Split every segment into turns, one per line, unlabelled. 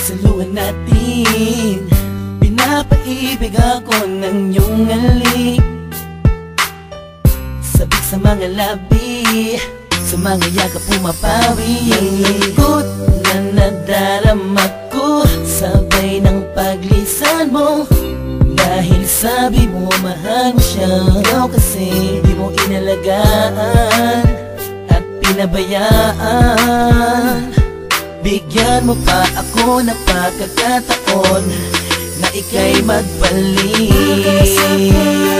Saluhan natin, pinapaibig ako ng iyong halik. Sabik sa mga labi, sa mga yakap pumapawi. Ang lungkot na nadarama ko, sabay ng paglisan mo. Dahil sabi mo mahal mo siya, ikaw kasi di mo inalagaan at pinabayaan. Bigyan mo pa ako ng pagkakataon na ika'y magbalik.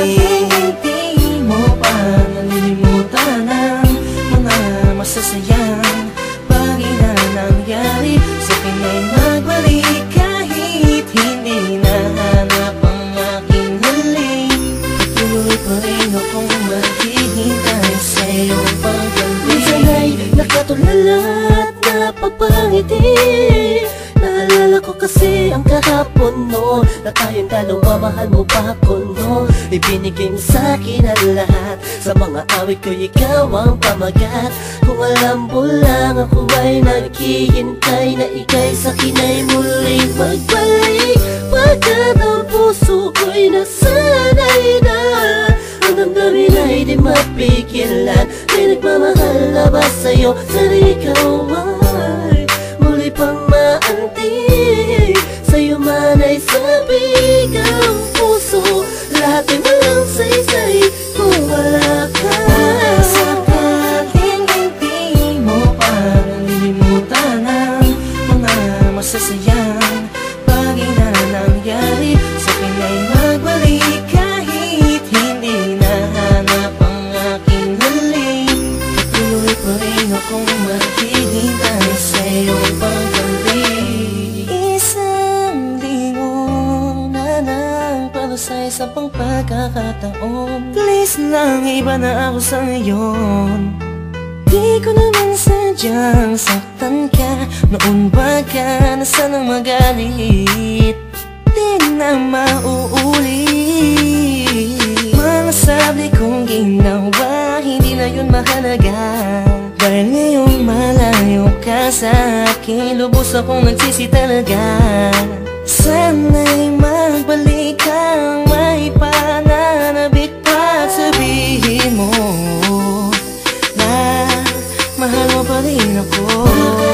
Hindi mo pa nalilimutan ang mga masasayang bagay na nangyari. Sa akin ay magbalik kahit hindi nahanap ang aking halik. Patuloy pa rin akong maghihintay sa iyong pagbalik. Minsan ay nakatulala at napapangiti. Naalala ko kasi ang kahapon noon, na tayong dalawa, mahal mo pa ako noon. Ibinigay mo sa'kin ang lahat, sa mga awit ko ikaw ang pamagat. Kung alam mo lang ako ay naghihintay na ika'y sa'kin ay muling magbalik. Pagkat ang puso ko'y nasanay na, ang damdamin ay di mapigilan. May nagmamahal na ba sa'yo? Sana ikaw ay muli pang maantig. Sa'yo man ay sabik ang puso, lahat ay walang saysay kung wala ka. Sakaling hindi mo pa nalilimutan ang mga masasayang bagay na nangyari. Sa akin ay magbalik kahit hindi nahanap ang aking halik. Patuloy pa rin akong maghihintay sa iyong pagbalik. Isang linggo na nagpalusay sa pang pagkakataon. Please lang, iba na ako sa ngayon. Di ko naman sadyang saktan ka, noon ba ka na sanang magalit? Di na mauulit. Mga sabi kong ginawa, hindi na yun mahalaga. Dahil ngayong malayo ka sa akin, lubos akong nagsisi talaga. Sana'y magbalik kang may pananabik pa. Sabihin mo na mahal mo pa rin ako.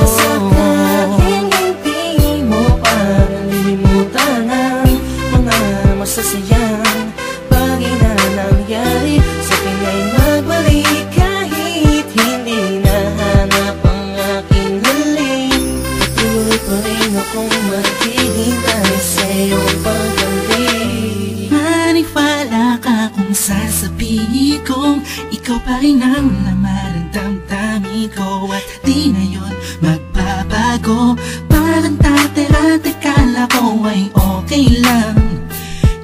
Sakaling hindi mo pa nalilimutan ang mga masasayang bagay na nangyari. Sa akin ay magbalik kahit hindi nahanap ang aking halik. Patuloy pa rin akong maghihintay sa iyong pagbalik.
Maniwala ka kung sasabihin kong ikaw pa rin ang laman ng damdamin ko, at di na yun magbabago. Parang dati-dati kala ko ay okay lang,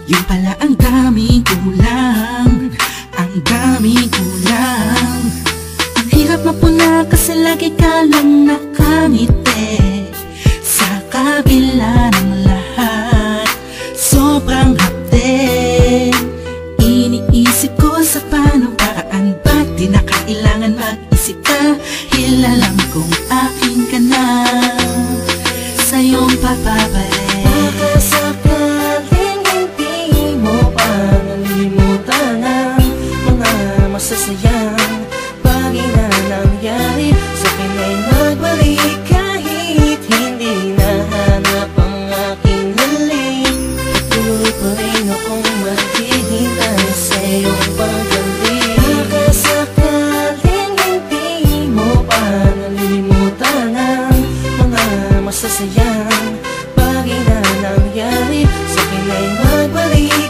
yun pala ang daming kulang, ang daming kulang. Ang hirap mapuna kasi lagi ka lang nakangiti. Sa kabila ng lahat, sobrang hapde. Iniisip ko sa paano paraan, ba't di na kailangan mag-isip dahil alam kong akin ka na, sa'yong papabalik.
Baka sakaling hindi mo pa nalilimutan ang mga masasayang bagay na nangyari. Sa akin ay magbalik kahit hindi nahanap ang aking halik. Patuloy pa rin akong maghihintay sa iyong pagbalik. Baka sakaling hindi mo pa nalilimutan ang mga masasayang bagay na nangyari. Sa akin ay magbalik